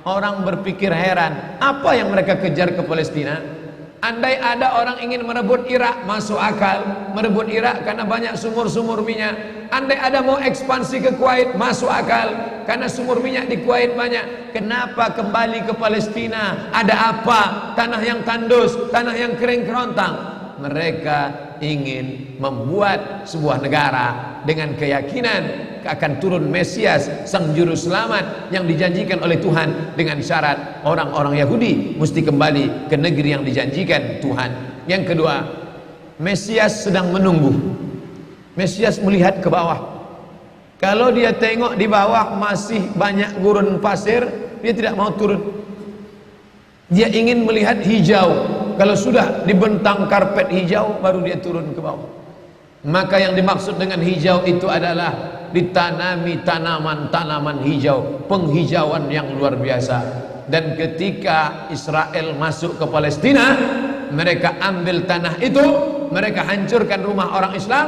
Orang berpikir heran, apa yang mereka kejar ke Palestina? Andai ada orang ingin merebut Irak, masuk akal. Merebut Irak karena banyak sumur-sumur minyak. Andai ada mau ekspansi ke Kuwait, masuk akal, karena sumur minyak di Kuwait banyak. Kenapa kembali ke Palestina? Ada apa? Tanah yang tandus, tanah yang kering kerontang. Mereka ingin membuat sebuah negara dengan keyakinan akan turun Mesias, sang juru selamat yang dijanjikan oleh Tuhan, dengan syarat orang-orang Yahudi mesti kembali ke negeri yang dijanjikan Tuhan. Yang kedua, Mesias sedang menunggu. Mesias melihat ke bawah. Kalau dia tengok di bawah masih banyak gurun pasir, dia tidak mau turun. Dia ingin melihat hijau. Kalau sudah dibentang karpet hijau, baru dia turun ke bawah. Maka yang dimaksud dengan hijau itu adalah ditanami tanaman-tanaman hijau, penghijauan yang luar biasa. Dan ketika Israel masuk ke Palestina, mereka ambil tanah itu, mereka hancurkan rumah orang Islam,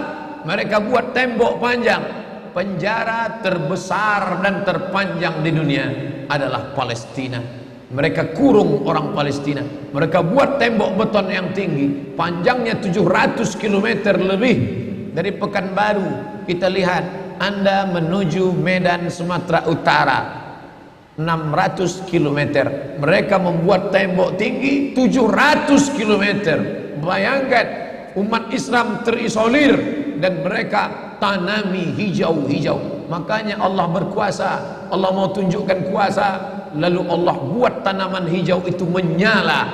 mereka buat tembok panjang. Penjara terbesar dan terpanjang di dunia adalah Palestina. Mereka kurung orang Palestina. Mereka buat tembok beton yang tinggi, panjangnya 700 km lebih. Dari Pekanbaru kita lihat, Anda menuju Medan Sumatera Utara 600 km. Mereka membuat tembok tinggi 700 km. Bayangkan, umat Islam terisolir dan mereka tanami hijau-hijau. Makanya Allah berkuasa. Allah mau tunjukkan kuasa, lalu Allah buat tanaman hijau itu menyala.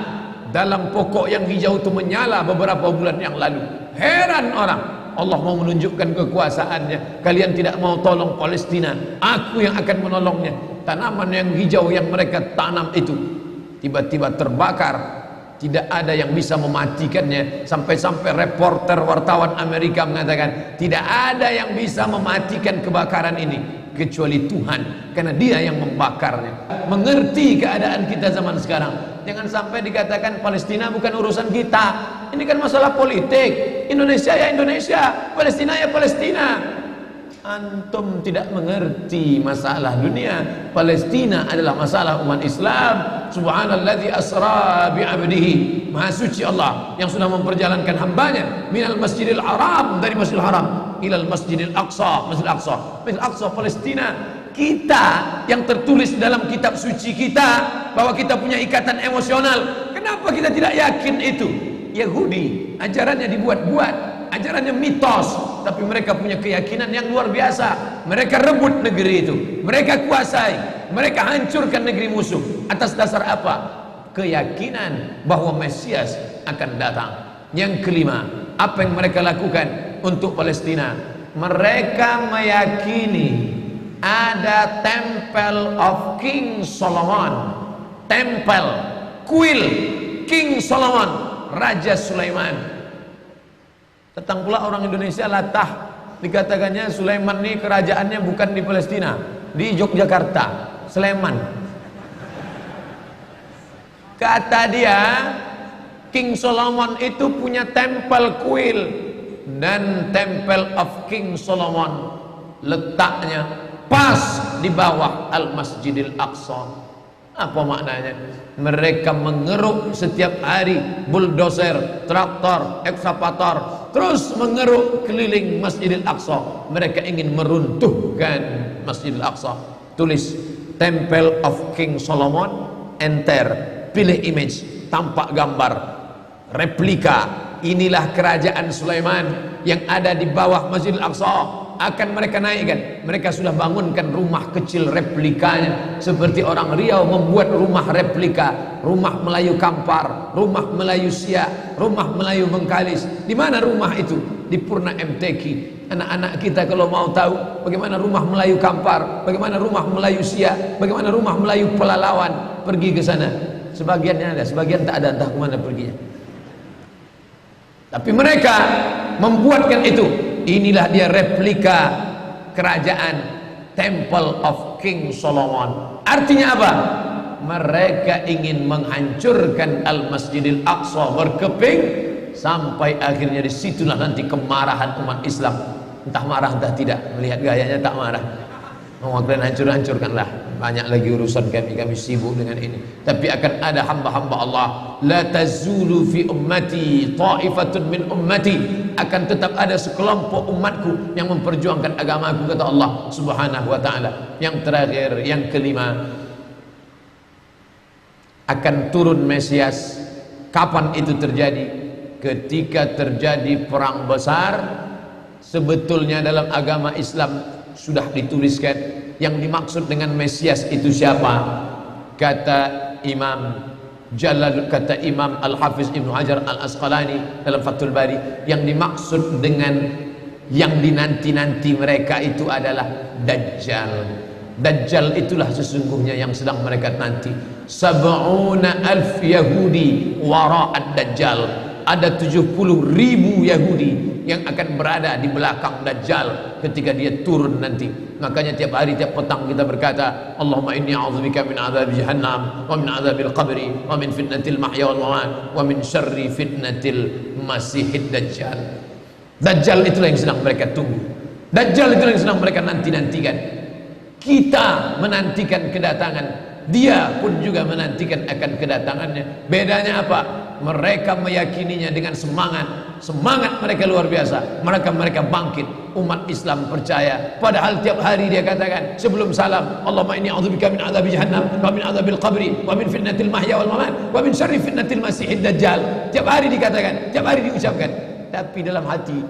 Dalam pokok yang hijau itu menyala beberapa bulan yang lalu. Heran orang, Allah mau menunjukkan kekuasaannya. Kalian tidak mau tolong Palestina, aku yang akan menolongnya. Tanaman yang hijau yang mereka tanam itu tiba-tiba terbakar. Tidak ada yang bisa mematikannya. Sampai-sampai reporter wartawan Amerika mengatakan, tidak ada yang bisa mematikan kebakaran ini kecuali Tuhan, karena Dia yang membakarnya. Mengerti keadaan kita zaman sekarang. Jangan sampai dikatakan Palestina bukan urusan kita. Ini kan masalah politik. Indonesia ya Indonesia, Palestina ya Palestina. Antum tidak mengerti masalah dunia. Palestina adalah masalah umat Islam. Subhanalladzi asra bi'abdihi. Maha suci Allah yang sudah memperjalankan hambanya minal masjidil haram, dari masjidil haram, ilal masjidil aqsa, masjidil aqsa, masjidil aqsa Palestina. Kita yang tertulis dalam kitab suci kita bahwa kita punya ikatan emosional. Kenapa kita tidak yakin itu? Yahudi ajarannya dibuat-buat, ajarannya mitos, tapi mereka punya keyakinan yang luar biasa. Mereka rebut negeri itu, mereka kuasai, mereka hancurkan negeri musuh. Atas dasar apa? Keyakinan bahwa Mesias akan datang. Yang kelima, apa yang mereka lakukan untuk Palestina? Mereka meyakini ada Temple of King Solomon, tempel kuil King Solomon, Raja Sulaiman. Datang pula orang Indonesia latah, dikatakannya Sulaiman ini kerajaannya bukan di Palestina, di Yogyakarta, Sleman. Kata dia, King Solomon itu punya tempel kuil, dan Temple of King Solomon letaknya pas di bawah Al-Masjidil Aqsa. Apa maknanya? Mereka mengeruk setiap hari bulldozer, traktor, ekskavator, terus mengeruk keliling Masjidil Aqsa. Mereka ingin meruntuhkan Masjidil Aqsa. Tulis Temple of King Solomon, enter, pilih image, tampak gambar replika. Inilah kerajaan Sulaiman yang ada di bawah Masjidil Aqsa. Akan mereka naikkan. Mereka sudah bangunkan rumah kecil replikanya, seperti orang Riau membuat rumah replika, rumah Melayu Kampar, rumah Melayu Siak, rumah Melayu Bengkalis. Di mana rumah itu? Di Purna MTQ. Anak-anak kita kalau mau tahu bagaimana rumah Melayu Kampar, bagaimana rumah Melayu Siak, bagaimana rumah Melayu Pelalawan, pergi ke sana. Sebagiannya ada, sebagian tak ada, entah kemana perginya. Tapi mereka membuatkan itu. Inilah dia replika kerajaan Temple of King Solomon. Artinya apa? Mereka ingin menghancurkan Al-Masjidil Aqsa berkeping, sampai akhirnya disitulah nanti kemarahan umat Islam. Entah marah entah tidak, melihat gayanya tak marah. kalian hancur-hancurkanlah, banyak lagi urusan kami sibuk dengan ini. Tapi akan ada hamba-hamba Allah, la tazulu fi ummati ta'ifatun min ummati, akan tetap ada sekelompok umatku yang memperjuangkan agamaku, kata Allah Subhanahu wa taala. Yang terakhir, yang kelima, akan turun Mesias. Kapan itu terjadi? Ketika terjadi perang besar. Sebetulnya dalam agama Islam sudah dituliskan yang dimaksud dengan Mesias itu siapa. Kata Imam Al-Hafiz Ibnu Hajar Al-Asqalani dalam Fathul Bari, yang dimaksud dengan yang dinanti-nanti mereka itu adalah Dajjal. Dajjal itulah sesungguhnya yang sedang mereka nanti. 70.000 Yahudi wara'ad Dajjal. Ada 70.000 Yahudi yang akan berada di belakang Dajjal ketika dia turun nanti. Makanya tiap hari, tiap petang kita berkata, Allahumma inni a'udzubika min adzabi jahannam wa min adzabil qabri wa min fitnatil mahya wal mamat wa min syarri fitnatil masihid Dajjal. Dajjal itulah yang sedang mereka tunggu. Dajjal itulah yang sedang mereka nanti-nantikan. Kita menantikan kedatangan, dia pun juga menantikan akan kedatangannya. Bedanya apa? Mereka meyakininya dengan semangat mereka luar biasa. Mereka bangkit. Umat Islam percaya. Padahal tiap hari dia katakan sebelum salam, Allahumma inni a'udzubika min adzabi jahannam wa min adzabil qabri wa min fitnatil mahya wal mamat wa min syarri fitnatil masihid Dajjal. Tiap hari dikatakan, tiap hari diucapkan. Tapi dalam hati,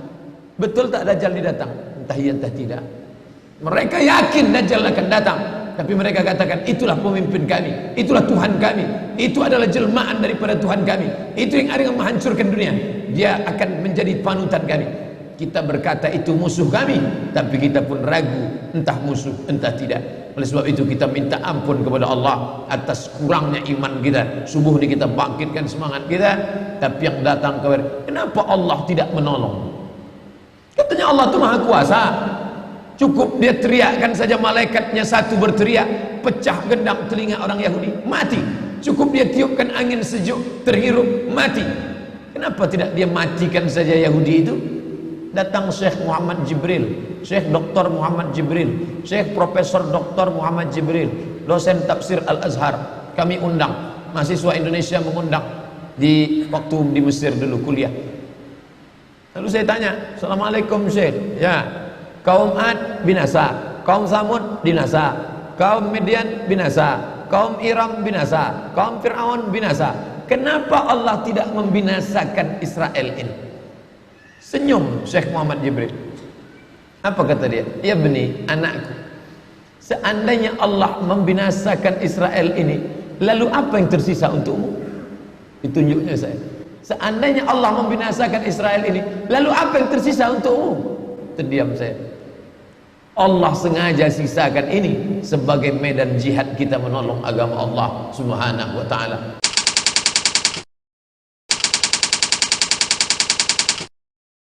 betul tak Dajjal datang? Entah iya entah tidak. Mereka yakin Dajjal akan datang, tapi mereka katakan itulah pemimpin kami, itulah Tuhan kami, itu adalah jelmaan daripada Tuhan kami, itu yang ada yang menghancurkan dunia, dia akan menjadi panutan kami. Kita berkata itu musuh kami, tapi kita pun ragu entah musuh entah tidak. Oleh sebab itu kita minta ampun kepada Allah atas kurangnya iman kita. Subuh ini kita bangkitkan semangat kita, tapi yang datang kepada, kenapa Allah tidak menolong? Katanya Allah itu maha kuasa. Cukup dia teriakkan saja, malaikatnya satu berteriak, pecah gendang telinga orang Yahudi, mati. Cukup dia tiupkan angin sejuk, terhirup, mati. Kenapa tidak dia matikan saja Yahudi itu? Datang Syekh Muhammad Jibril, Syekh Dr. Muhammad Jibril, Syekh Profesor Dr. Muhammad Jibril, dosen tafsir Al-Azhar. Kami undang, mahasiswa Indonesia mengundang di waktu di Mesir dulu kuliah. Lalu saya tanya, Assalamualaikum Syekh. Ya, kaum Ad binasa, kaum Samud binasa, kaum Midian binasa, kaum Iram binasa, kaum Fir'aun binasa. Kenapa Allah tidak membinasakan Israel ini? Senyum Syekh Muhammad Jibril. Apa kata dia? Ya beni, anakku, seandainya Allah membinasakan Israel ini, lalu apa yang tersisa untukmu? Ditunjuknya saya. Seandainya Allah membinasakan Israel ini, lalu apa yang tersisa untukmu? Terdiam saya. Allah sengaja sisakan ini sebagai medan jihad kita menolong agama Allah Subhanahu wa ta'ala.